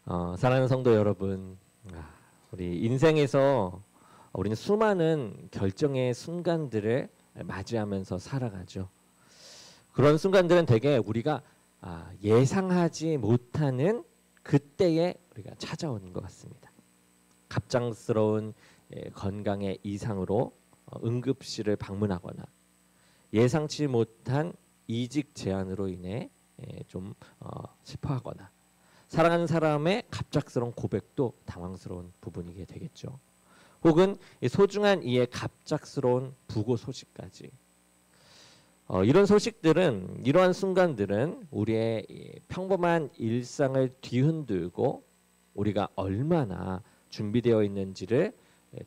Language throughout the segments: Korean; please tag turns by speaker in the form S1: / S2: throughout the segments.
S1: 사랑하는 성도 여러분, 우리 인생에서 우리는 수많은 결정의 순간들을 맞이하면서 살아가죠. 그런 순간들은 되게 우리가 예상하지 못하는 그때에 우리가 찾아오는 것 같습니다. 갑작스러운 건강의 이상으로 응급실을 방문하거나 예상치 못한 이직 제안으로 인해 좀 슬퍼하거나 사랑하는 사람의 갑작스러운 고백도 당황스러운 부분이게 되겠죠. 혹은 소중한 이의 갑작스러운 부고 소식까지. 이런 소식들은, 이러한 순간들은 우리의 평범한 일상을 뒤흔들고 우리가 얼마나 준비되어 있는지를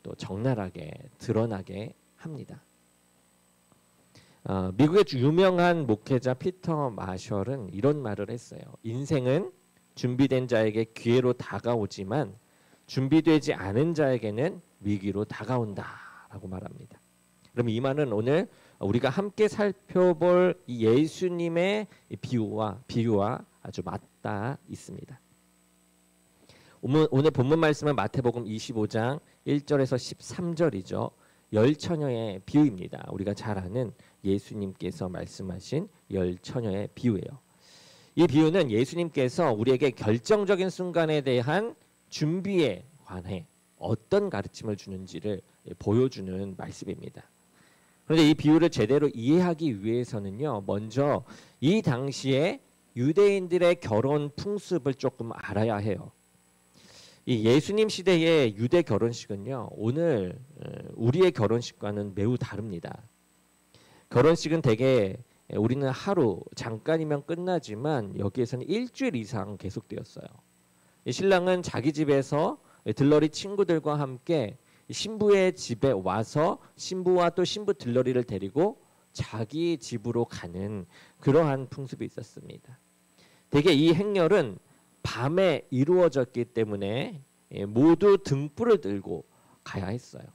S1: 또 적나라하게 드러나게 합니다. 미국의 유명한 목회자 피터 마셜은 이런 말을 했어요. 인생은 준비된 자에게 기회로 다가오지만 준비되지 않은 자에게는 위기로 다가온다라고 말합니다. 그럼 이 말은 오늘 우리가 함께 살펴볼 이 예수님의 비유와 아주 맞닿아 있습니다. 오늘 본문 말씀은 마태복음 25장 1절에서 13절이죠. 열 처녀의 비유입니다. 우리가 잘 아는 예수님께서 말씀하신 열 처녀의 비유예요. 이 비유는 예수님께서 우리에게 결정적인 순간에 대한 준비에 관해 어떤 가르침을 주는지를 보여주는 말씀입니다. 그런데 이 비유를 제대로 이해하기 위해서는요, 먼저 이 당시에 유대인들의 결혼 풍습을 조금 알아야 해요. 이 예수님 시대의 유대 결혼식은요, 오늘 우리의 결혼식과는 매우 다릅니다. 결혼식은 대개 우리는 하루 잠깐이면 끝나지만 여기에서는 일주일 이상 계속되었어요. 신랑은 자기 집에서 들러리 친구들과 함께 신부의 집에 와서 신부와 또 신부 들러리를 데리고 자기 집으로 가는 그러한 풍습이 있었습니다. 대개 이 행렬은 밤에 이루어졌기 때문에 모두 등불을 들고 가야 했어요.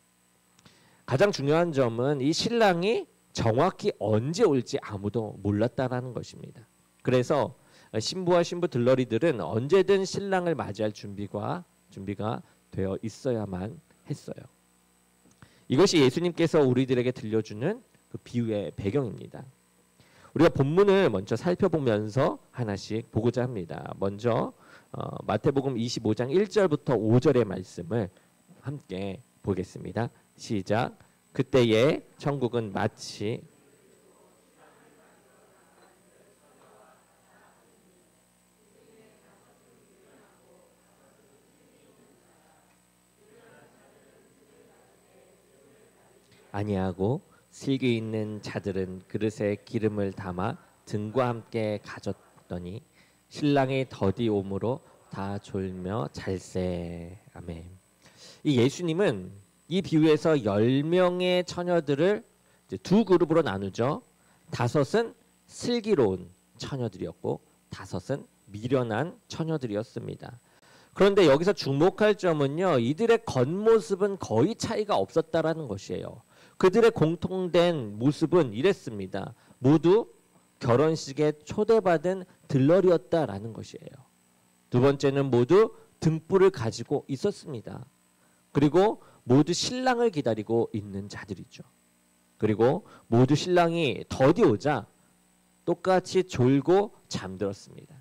S1: 가장 중요한 점은 이 신랑이 정확히 언제 올지 아무도 몰랐다라는 것입니다. 그래서 신부와 신부 들러리들은 언제든 신랑을 맞이할 준비가 되어 있어야만 했어요. 이것이 예수님께서 우리들에게 들려주는 그 비유의 배경입니다. 우리가 본문을 먼저 살펴보면서 하나씩 보고자 합니다. 먼저 마태복음 25장 1절부터 5절의 말씀을 함께 보겠습니다. 시작. 그때에 천국은 마치 아니하고 슬기 있는 자들은 그릇에 기름을 담아 등과 함께 가졌더니 신랑이 더디 오므로 다 졸며 잘세. 아멘. 이 예수님은 이 비유에서 10명의 처녀들을 이제 두 그룹으로 나누죠. 5은 슬기로운 처녀들이었고 5은 미련한 처녀들이었습니다. 그런데 여기서 주목할 점은요, 이들의 겉모습은 거의 차이가 없었다라는 것이에요. 그들의 공통된 모습은 이랬습니다. 모두 결혼식에 초대받은 들러리였다라는 것이에요. 두 번째는 모두 등불을 가지고 있었습니다. 그리고 모두 신랑을 기다리고 있는 자들이죠. 그리고 모두 신랑이 더디 오자 똑같이 졸고 잠들었습니다.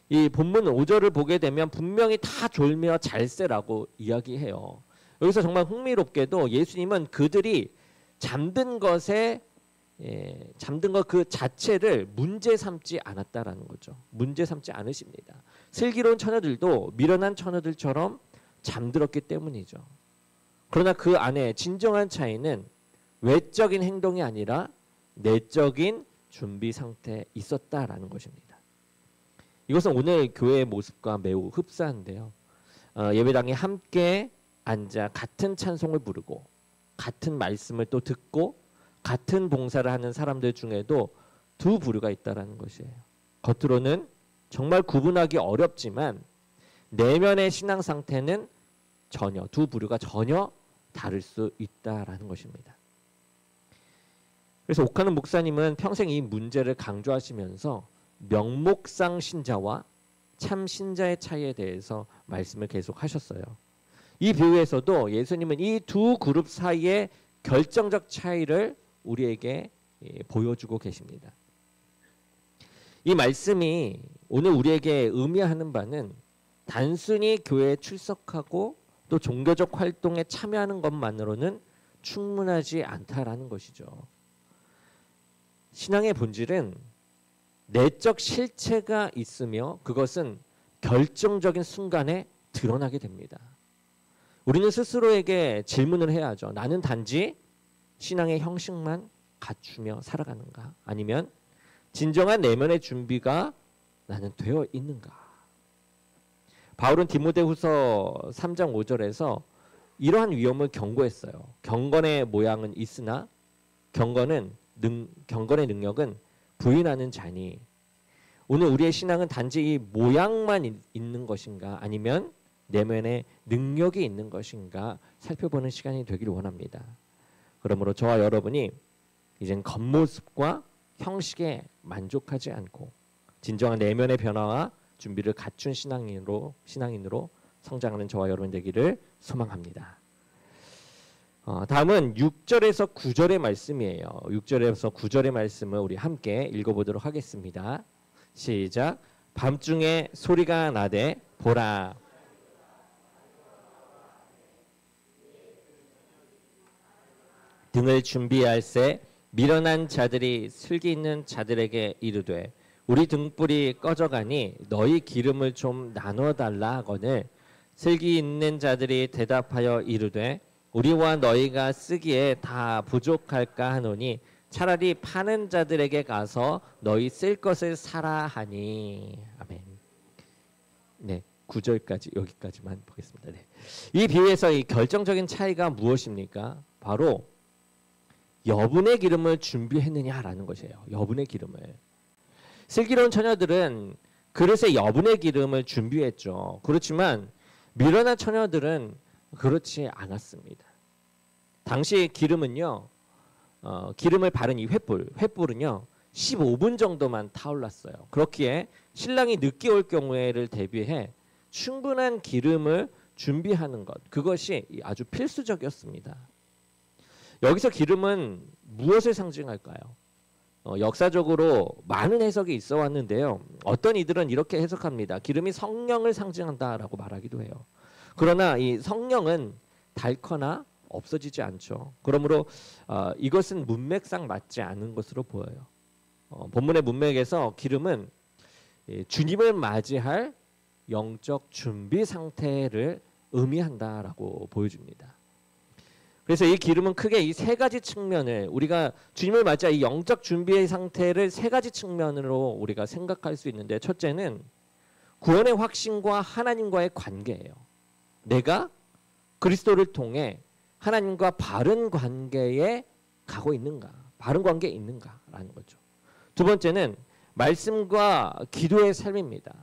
S1: 이 본문 5절을 보게 되면 분명히 다 졸며 잘세라고 이야기해요. 여기서 정말 흥미롭게도 예수님은 그들이 잠든 것 그 자체를 문제 삼지 않았다라는 거죠. 문제 삼지 않으십니다. 슬기로운 처녀들도 미련한 처녀들처럼 잠들었기 때문이죠. 그러나 그 안에 진정한 차이는 외적인 행동이 아니라 내적인 준비 상태에 있었다라는 것입니다. 이것은 오늘 교회의 모습과 매우 흡사한데요. 예배당에 함께 앉아 같은 찬송을 부르고 같은 말씀을 또 듣고 같은 봉사를 하는 사람들 중에도 두 부류가 있다라는 것이에요. 겉으로는 정말 구분하기 어렵지만 내면의 신앙 상태는 두 부류가 전혀 다를 수 있다라는 것입니다. 그래서 옥하는 목사님은 평생 이 문제를 강조하시면서 명목상 신자와 참 신자의 차이에 대해서 말씀을 계속 하셨어요. 이 비유에서도 예수님은 이 두 그룹 사이의 결정적 차이를 우리에게 보여주고 계십니다. 이 말씀이 오늘 우리에게 의미하는 바는 단순히 교회에 출석하고 또 종교적 활동에 참여하는 것만으로는 충분하지 않다라는 것이죠. 신앙의 본질은 내적 실체가 있으며 그것은 결정적인 순간에 드러나게 됩니다. 우리는 스스로에게 질문을 해야죠. 나는 단지 신앙의 형식만 갖추며 살아가는가? 아니면 진정한 내면의 준비가 나는 되어 있는가? 바울은 디모데후서 3장 5절에서 이러한 위험을 경고했어요. 경건의 모양은 있으나 경건의 능력은 부인하는 자니. 오늘 우리의 신앙은 단지 이 모양만 있는 것인가 아니면 내면의 능력이 있는 것인가 살펴보는 시간이 되기를 원합니다. 그러므로 저와 여러분이 이젠 겉모습과 형식에 만족하지 않고 진정한 내면의 변화와 준비를 갖춘 신앙인으로 성장하는 저와 여러분 되기를 소망합니다. 다음은 6절에서 9절의 말씀이에요. 6절에서 9절의 말씀을 우리 함께 읽어보도록 하겠습니다. 시작. 밤중에 소리가 나되 보라. 등을 준비할새 미련한 자들이 슬기 있는 자들에게 이르되 우리 등불이 꺼져가니 너희 기름을 좀 나눠달라 하거늘 슬기 있는 자들이 대답하여 이르되 우리와 너희가 쓰기에 다 부족할까 하노니 차라리 파는 자들에게 가서 너희 쓸 것을 사라 하니. 아멘. 네, 9절까지 여기까지만 보겠습니다. 네. 이 비유에서 이 결정적인 차이가 무엇입니까? 바로 여분의 기름을 준비했느냐라는 것이에요. 여분의 기름을. 슬기로운 처녀들은 그릇에 여분의 기름을 준비했죠. 그렇지만 미련한 처녀들은 그렇지 않았습니다. 당시 기름은요, 기름을 바른 이 횃불은요 15분 정도만 타올랐어요. 그렇기에 신랑이 늦게 올 경우에를 대비해 충분한 기름을 준비하는 것, 그것이 아주 필수적이었습니다. 여기서 기름은 무엇을 상징할까요? 역사적으로 많은 해석이 있어 왔는데요. 어떤 이들은 이렇게 해석합니다. 기름이 성령을 상징한다라고 말하기도 해요. 그러나 이 성령은 닳거나 없어지지 않죠. 그러므로 이것은 문맥상 맞지 않은 것으로 보여요. 본문의 문맥에서 기름은 주님을 맞이할 영적 준비 상태를 의미한다라고 보여줍니다. 그래서 이 기름은 크게 이 세 가지 측면을, 우리가 주님을 맞이할 이 영적 준비의 상태를 세 가지 측면으로 우리가 생각할 수 있는데, 첫째는 구원의 확신과 하나님과의 관계예요. 내가 그리스도를 통해 하나님과 바른 관계에 가고 있는가, 바른 관계에 있는가라는 거죠. 두 번째는 말씀과 기도의 삶입니다.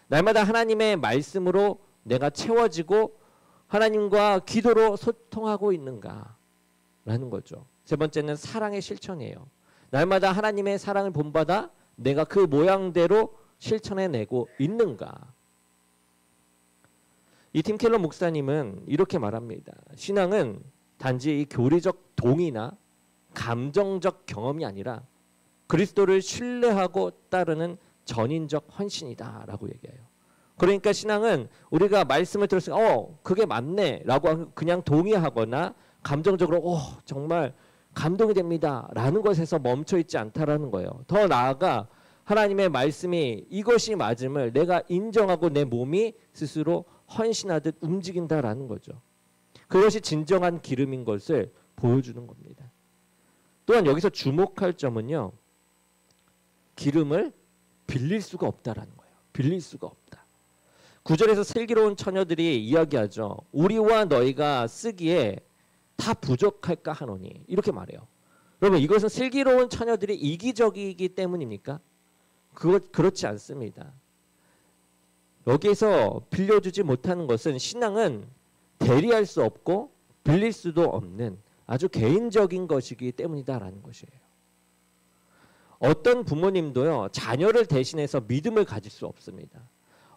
S1: 날마다 하나님의 말씀으로 내가 채워지고 하나님과 기도로 소통하고 있는가라는 거죠. 세 번째는 사랑의 실천이에요. 날마다 하나님의 사랑을 본받아 내가 그 모양대로 실천해내고 있는가. 이 팀 켈러 목사님은 이렇게 말합니다. 신앙은 단지 이 교리적 동의나 감정적 경험이 아니라 그리스도를 신뢰하고 따르는 전인적 헌신이다라고 얘기해요. 그러니까 신앙은 우리가 말씀을 들었을 때 그게 맞네 라고 그냥 동의하거나 감정적으로 정말 감동이 됩니다 라는 것에서 멈춰있지 않다라는 거예요. 더 나아가 하나님의 말씀이 이것이 맞음을 내가 인정하고 내 몸이 스스로 헌신하듯 움직인다라는 거죠. 그것이 진정한 기름인 것을 보여주는 겁니다. 또한 여기서 주목할 점은요, 기름을 빌릴 수가 없다라는 거예요. 빌릴 수가 없다. 9절에서 슬기로운 처녀들이 이야기하죠. 우리와 너희가 쓰기에 다 부족할까 하노니, 이렇게 말해요. 여러분, 이것은 슬기로운 처녀들이 이기적이기 때문입니까? 그렇지 않습니다. 여기에서 빌려주지 못하는 것은 신앙은 대리할 수 없고 빌릴 수도 없는 아주 개인적인 것이기 때문이다라는 것이에요. 어떤 부모님도요, 자녀를 대신해서 믿음을 가질 수 없습니다.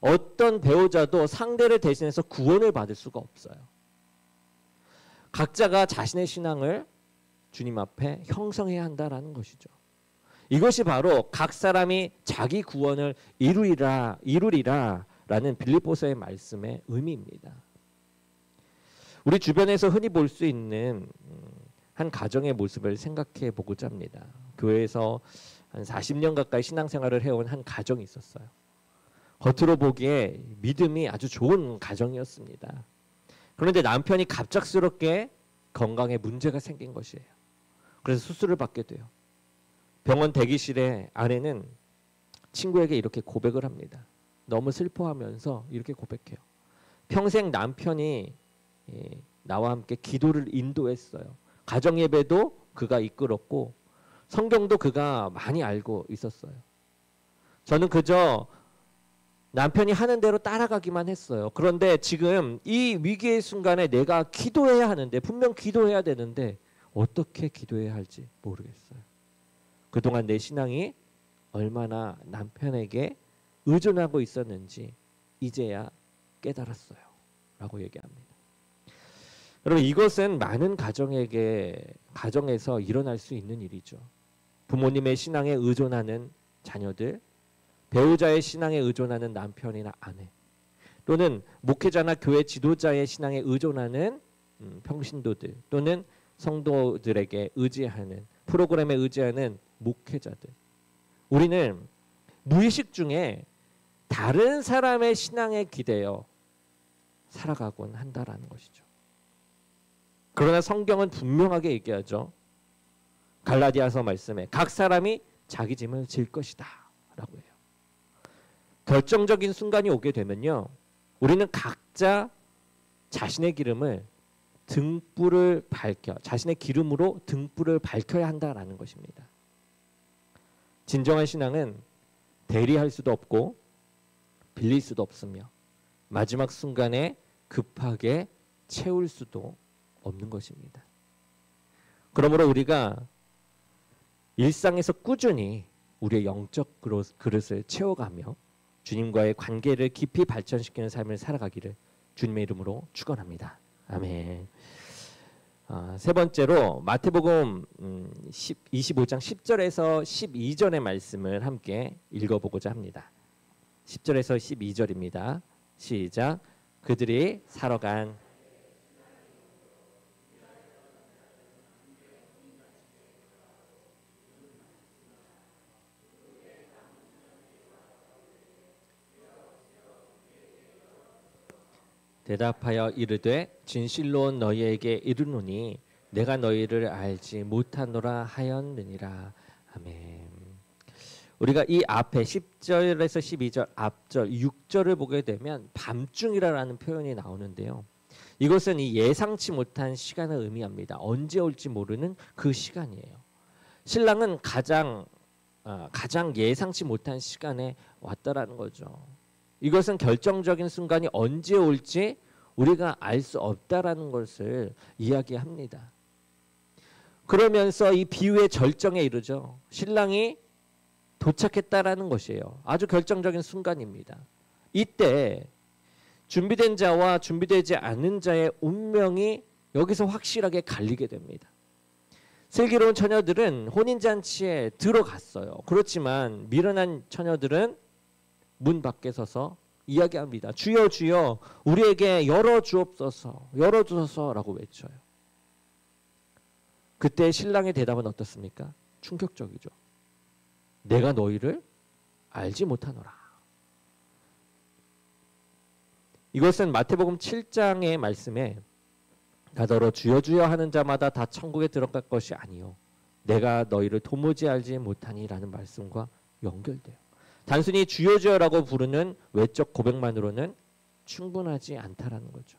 S1: 어떤 배우자도 상대를 대신해서 구원을 받을 수가 없어요. 각자가 자신의 신앙을 주님 앞에 형성해야 한다라는 것이죠. 이것이 바로 각 사람이 자기 구원을 이루리라라는 빌립보서의 말씀의 의미입니다. 우리 주변에서 흔히 볼 수 있는 한 가정의 모습을 생각해 보고자 합니다. 교회에서 한 40년 가까이 신앙생활을 해온 한 가정이 있었어요. 겉으로 보기에 믿음이 아주 좋은 가정이었습니다. 그런데 남편이 갑작스럽게 건강에 문제가 생긴 것이에요. 그래서 수술을 받게 돼요. 병원 대기실에 아내는 친구에게 이렇게 고백을 합니다. 너무 슬퍼하면서 이렇게 고백해요. 평생 남편이 나와 함께 기도를 인도했어요. 가정 예배도 그가 이끌었고 성경도 그가 많이 알고 있었어요. 저는 그저 남편이 하는 대로 따라가기만 했어요. 그런데 지금 이 위기의 순간에 내가 기도해야 하는데, 분명 기도해야 되는데 어떻게 기도해야 할지 모르겠어요. 그동안 내 신앙이 얼마나 남편에게 의존하고 있었는지 이제야 깨달았어요. 라고 얘기합니다. 여러분, 이것은 많은 가정에서 일어날 수 있는 일이죠. 부모님의 신앙에 의존하는 자녀들, 배우자의 신앙에 의존하는 남편이나 아내, 또는 목회자나 교회 지도자의 신앙에 의존하는 평신도들, 또는 성도들에게 의지하는, 프로그램에 의지하는 목회자들. 우리는 무의식 중에 다른 사람의 신앙에 기대어 살아가곤 한다라는 것이죠. 그러나 성경은 분명하게 얘기하죠. 갈라디아서 말씀에 각 사람이 자기 짐을 질 것이다 라고 해요. 결정적인 순간이 오게 되면요, 우리는 각자 자신의 기름으로 등불을 밝혀야 한다라는 것입니다. 진정한 신앙은 대리할 수도 없고 빌릴 수도 없으며 마지막 순간에 급하게 채울 수도 없는 것입니다. 그러므로 우리가 일상에서 꾸준히 우리의 영적 그릇을 채워가며 주님과의 관계를 깊이 발전시키는 삶을 살아가기를 주님의 이름으로 축원합니다. 아멘. 세 번째로 마태복음 25장 10절에서 12절의 말씀을 함께 읽어보고자 합니다. 10절에서 12절입니다. 시작. 그들이 사러 간 대답하여 이르되 진실로 너희에게 이르노니 내가 너희를 알지 못하노라 하였느니라. 아멘. 우리가 이 앞에 10절에서 12절 앞절 6절을 보게 되면 밤중이라는 표현이 나오는데요. 이것은 이 예상치 못한 시간을 의미합니다. 언제 올지 모르는 그 시간이에요. 신랑은 가장 예상치 못한 시간에 왔다라는 거죠. 이것은 결정적인 순간이 언제 올지 우리가 알 수 없다라는 것을 이야기합니다. 그러면서 이 비유의 절정에 이르죠. 신랑이 도착했다라는 것이에요. 아주 결정적인 순간입니다. 이때 준비된 자와 준비되지 않은 자의 운명이 여기서 확실하게 갈리게 됩니다. 슬기로운 처녀들은 혼인잔치에 들어갔어요. 그렇지만 미련한 처녀들은 문 밖에 서서 이야기합니다. 주여 주여 우리에게 열어주옵소서 열어주소서라고 외쳐요. 그때 신랑의 대답은 어떻습니까? 충격적이죠. 내가 너희를 알지 못하노라. 이것은 마태복음 7장의 말씀에 나더러 주여 주여 하는 자마다 다 천국에 들어갈 것이 아니요 내가 너희를 도무지 알지 못하니라는 말씀과 연결돼요. 단순히 주여 주여라고 부르는 외적 고백만으로는 충분하지 않다라는 거죠.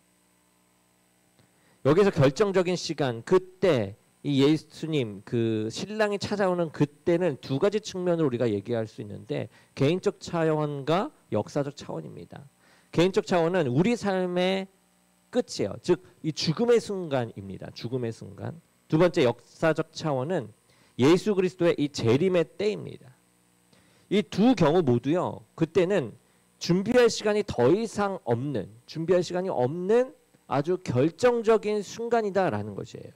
S1: 여기서 결정적인 시간, 그때 이 예수님 그 신랑이 찾아오는 그때는 두 가지 측면으로 우리가 얘기할 수 있는데 개인적 차원과 역사적 차원입니다. 개인적 차원은 우리 삶의 끝이에요. 즉 이 죽음의 순간입니다. 죽음의 순간. 두 번째 역사적 차원은 예수 그리스도의 이 재림의 때입니다. 이 두 경우 모두요. 그때는 준비할 시간이 더 이상 없는, 준비할 시간이 없는 아주 결정적인 순간이다라는 것이에요.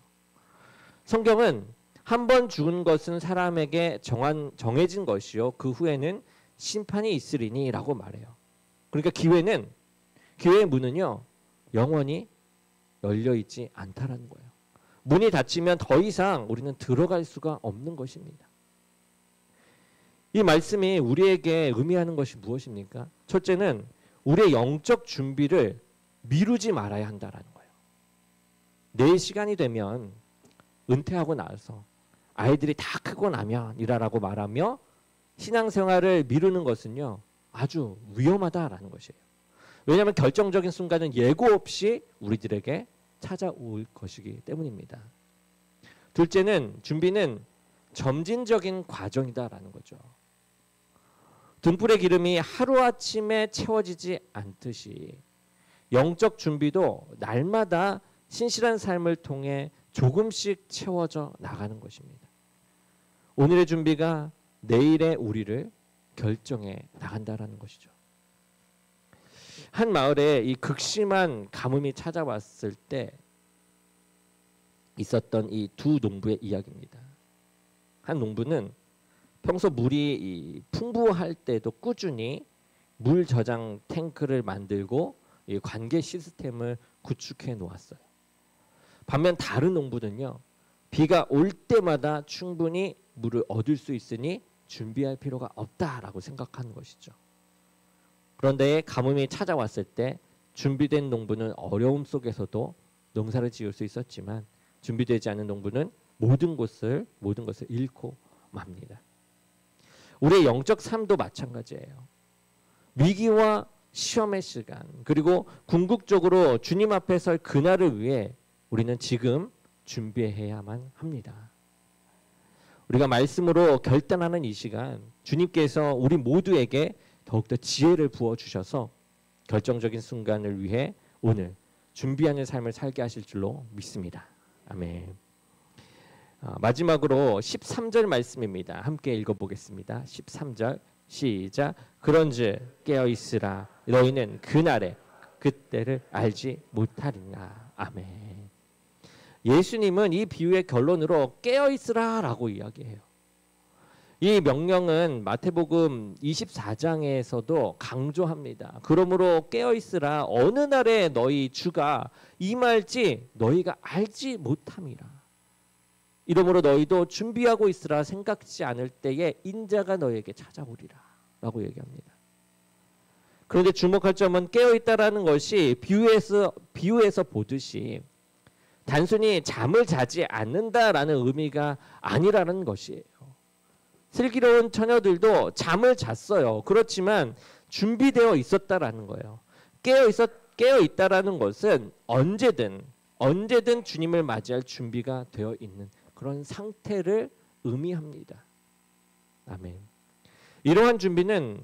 S1: 성경은 한 번 죽은 것은 사람에게 정해진 것이요 그 후에는 심판이 있으리니라고 말해요. 그러니까 기회의 문은요 영원히 열려 있지 않다라는 거예요. 문이 닫히면 더 이상 우리는 들어갈 수가 없는 것입니다. 이 말씀이 우리에게 의미하는 것이 무엇입니까? 첫째는 우리의 영적 준비를 미루지 말아야 한다라는 거예요. 내일 시간이 되면 은퇴하고 나서 아이들이 다 크고 나면 이라라고 말하며 신앙생활을 미루는 것은요 아주 위험하다라는 것이에요. 왜냐하면 결정적인 순간은 예고 없이 우리들에게 찾아올 것이기 때문입니다. 둘째는 준비는 점진적인 과정이다라는 거죠. 등불의 기름이 하루아침에 채워지지 않듯이 영적 준비도 날마다 신실한 삶을 통해 조금씩 채워져 나가는 것입니다. 오늘의 준비가 내일의 우리를 결정해 나간다라는 것이죠. 한 마을에 이 극심한 가뭄이 찾아왔을 때 있었던 이 두 농부의 이야기입니다. 한 농부는 평소 물이 풍부할 때도 꾸준히 물 저장 탱크를 만들고 이 관계 시스템을 구축해 놓았어요. 반면 다른 농부는요, 비가 올 때마다 충분히 물을 얻을 수 있으니 준비할 필요가 없다라고 생각하는 것이죠. 그런데 가뭄이 찾아왔을 때 준비된 농부는 어려움 속에서도 농사를 지을 수 있었지만 준비되지 않은 농부는 모든 것을 잃고 맙니다. 우리의 영적 삶도 마찬가지예요. 위기와 시험의 시간 그리고 궁극적으로 주님 앞에 설 그날을 위해 우리는 지금 준비해야만 합니다. 우리가 말씀으로 결단하는 이 시간 주님께서 우리 모두에게 더욱더 지혜를 부어주셔서 결정적인 순간을 위해 오늘 준비하는 삶을 살게 하실 줄로 믿습니다. 아멘. 마지막으로 13절 말씀입니다. 함께 읽어보겠습니다. 13절 시작. 그런즉 깨어있으라 너희는 그날에 그때를 알지 못하리라. 아멘. 예수님은 이 비유의 결론으로 깨어있으라 라고 이야기해요. 이 명령은 마태복음 24장에서도 강조합니다. 그러므로 깨어있으라 어느 날에 너희 주가 임할지 너희가 알지 못함이라. 이러므로 너희도 준비하고 있으라. 생각지 않을 때에 인자가 너희에게 찾아오리라 라고 얘기합니다. 그런데 주목할 점은 깨어있다라는 것이 비유에서 보듯이 단순히 잠을 자지 않는다라는 의미가 아니라는 것이에요. 슬기로운 처녀들도 잠을 잤어요. 그렇지만 준비되어 있었다라는 거예요. 깨어 있다라는 것은 언제든 주님을 맞이할 준비가 되어 있는 그런 상태를 의미합니다. 아멘. 이러한 준비는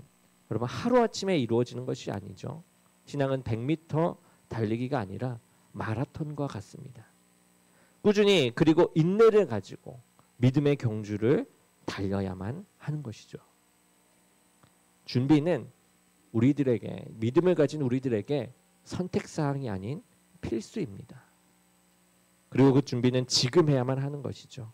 S1: 여러분 하루아침에 이루어지는 것이 아니죠. 신앙은 100m 달리기가 아니라 마라톤과 같습니다. 꾸준히 그리고 인내를 가지고 믿음의 경주를 달려야만 하는 것이죠. 준비는 우리들에게 믿음을 가진 우리들에게 선택사항이 아닌 필수입니다. 그리고 그 준비는 지금 해야만 하는 것이죠.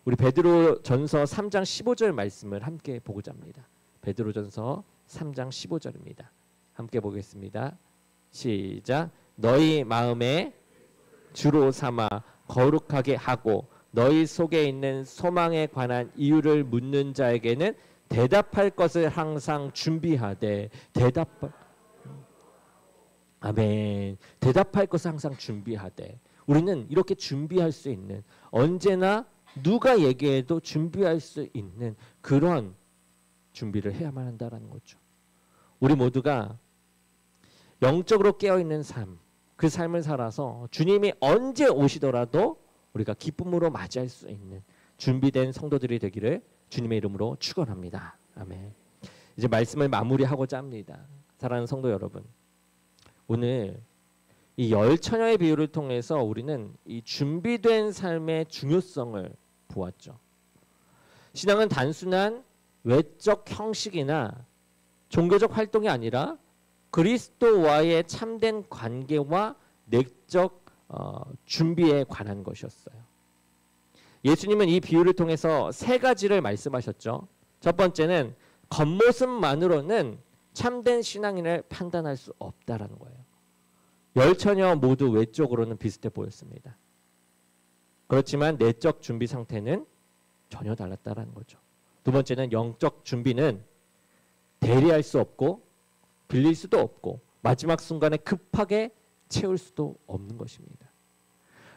S1: 우리 베드로전서 3장 15절 말씀을 함께 보고자 합니다. 베드로전서 3장 15절입니다. 함께 보겠습니다. 시작. 너희 마음에 주로 삼아 거룩하게 하고 너희 속에 있는 소망에 관한 이유를 묻는 자에게는 대답할 것을 항상 준비하되 아멘. 대답할 것을 항상 준비하되 우리는 이렇게 준비할 수 있는 언제나 누가 얘기해도 준비할 수 있는 그런 준비를 해야만 한다는 거죠. 우리 모두가 영적으로 깨어있는 삶, 그 삶을 살아서 주님이 언제 오시더라도 우리가 기쁨으로 맞이할 수 있는 준비된 성도들이 되기를 주님의 이름으로 축원합니다. 아멘. 이제 말씀을 마무리하고자 합니다. 사랑하는 성도 여러분, 오늘 이 열 처녀의 비유를 통해서 우리는 이 준비된 삶의 중요성을 보았죠. 신앙은 단순한 외적 형식이나 종교적 활동이 아니라 그리스도와의 참된 관계와 내적 준비에 관한 것이었어요. 예수님은 이 비유를 통해서 세 가지를 말씀하셨죠. 첫 번째는 겉모습만으로는 참된 신앙인을 판단할 수 없다라는 거예요. 열 처녀 모두 외적으로는 비슷해 보였습니다. 그렇지만 내적 준비 상태는 전혀 달랐다라는 거죠. 두 번째는 영적 준비는 대리할 수 없고 빌릴 수도 없고 마지막 순간에 급하게 채울 수도 없는 것입니다.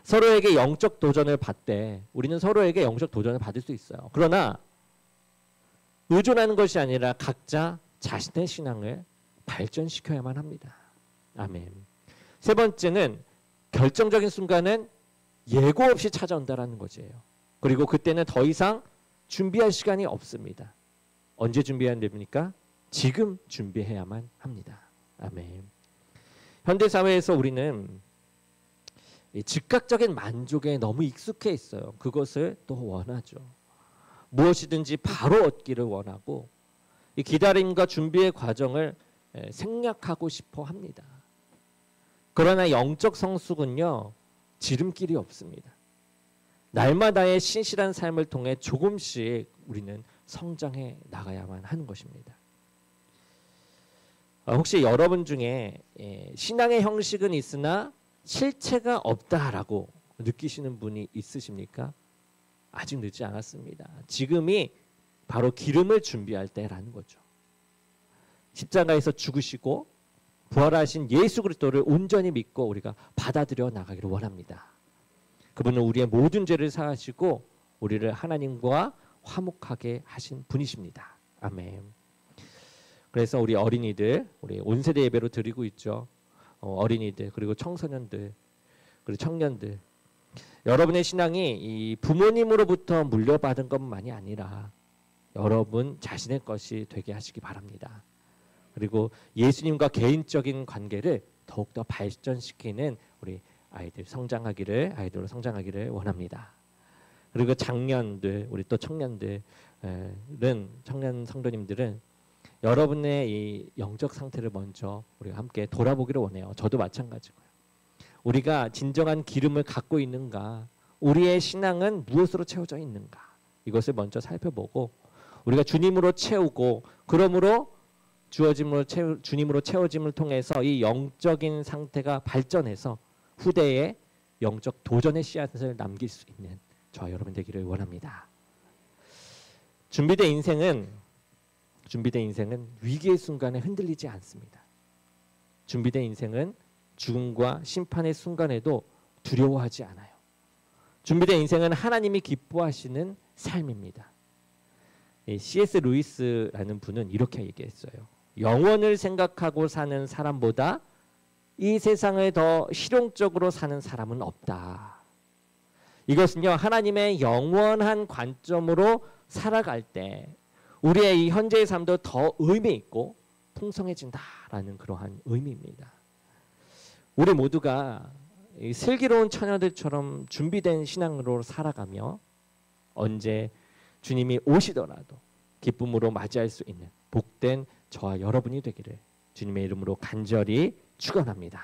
S1: 서로에게 영적 도전을 받되 우리는 서로에게 영적 도전을 받을 수 있어요. 그러나 의존하는 것이 아니라 각자 자신의 신앙을 발전시켜야만 합니다. 아멘. 세 번째는 결정적인 순간은 예고 없이 찾아온다라는 것이에요. 그리고 그때는 더 이상 준비할 시간이 없습니다. 언제 준비해야 됩니까? 지금 준비해야만 합니다. 아멘. 현대사회에서 우리는 즉각적인 만족에 너무 익숙해 있어요. 그것을 또 원하죠. 무엇이든지 바로 얻기를 원하고 이 기다림과 준비의 과정을 생략하고 싶어 합니다. 그러나 영적 성숙은요, 지름길이 없습니다. 날마다의 신실한 삶을 통해 조금씩 우리는 성장해 나가야만 하는 것입니다. 혹시 여러분 중에 신앙의 형식은 있으나 실체가 없다라고 느끼시는 분이 있으십니까? 아직 늦지 않았습니다. 지금이 바로 기름을 준비할 때라는 거죠. 십자가에서 죽으시고 부활하신 예수 그리스도를 온전히 믿고 우리가 받아들여 나가기를 원합니다. 그분은 우리의 모든 죄를 사하시고 우리를 하나님과 화목하게 하신 분이십니다. 아멘. 그래서 우리 어린이들, 우리 온세대 예배로 드리고 있죠. 어린이들, 그리고 청소년들, 그리고 청년들. 여러분의 신앙이 이 부모님으로부터 물려받은 것만이 아니라 여러분 자신의 것이 되게 하시기 바랍니다. 그리고 예수님과 개인적인 관계를 더욱더 발전시키는 우리 아이들로 성장하기를 원합니다. 그리고 장년들, 우리 또 청년들은, 청년 성도님들은 여러분의 이 영적 상태를 먼저 우리가 함께 돌아보기를 원해요. 저도 마찬가지고요. 우리가 진정한 기름을 갖고 있는가, 우리의 신앙은 무엇으로 채워져 있는가, 이것을 먼저 살펴보고 우리가 주님으로 채우고 그러므로 주님으로 채워짐을 통해서 이 영적인 상태가 발전해서 후대에 영적 도전의 씨앗을 남길 수 있는 저와 여러분 되기를 원합니다. 준비된 인생은 위기의 순간에 흔들리지 않습니다. 준비된 인생은 죽음과 심판의 순간에도 두려워하지 않아요. 준비된 인생은 하나님이 기뻐하시는 삶입니다. C.S. 루이스라는 분은 이렇게 얘기했어요. 영원을 생각하고 사는 사람보다 이 세상을 더 실용적으로 사는 사람은 없다. 이것은요, 하나님의 영원한 관점으로 살아갈 때 우리의 이 현재의 삶도 더 의미 있고 풍성해진다라는 그러한 의미입니다. 우리 모두가 슬기로운 처녀들처럼 준비된 신앙으로 살아가며 언제 주님이 오시더라도 기쁨으로 맞이할 수 있는 복된 저와 여러분이 되기를 주님의 이름으로 간절히 축원합니다.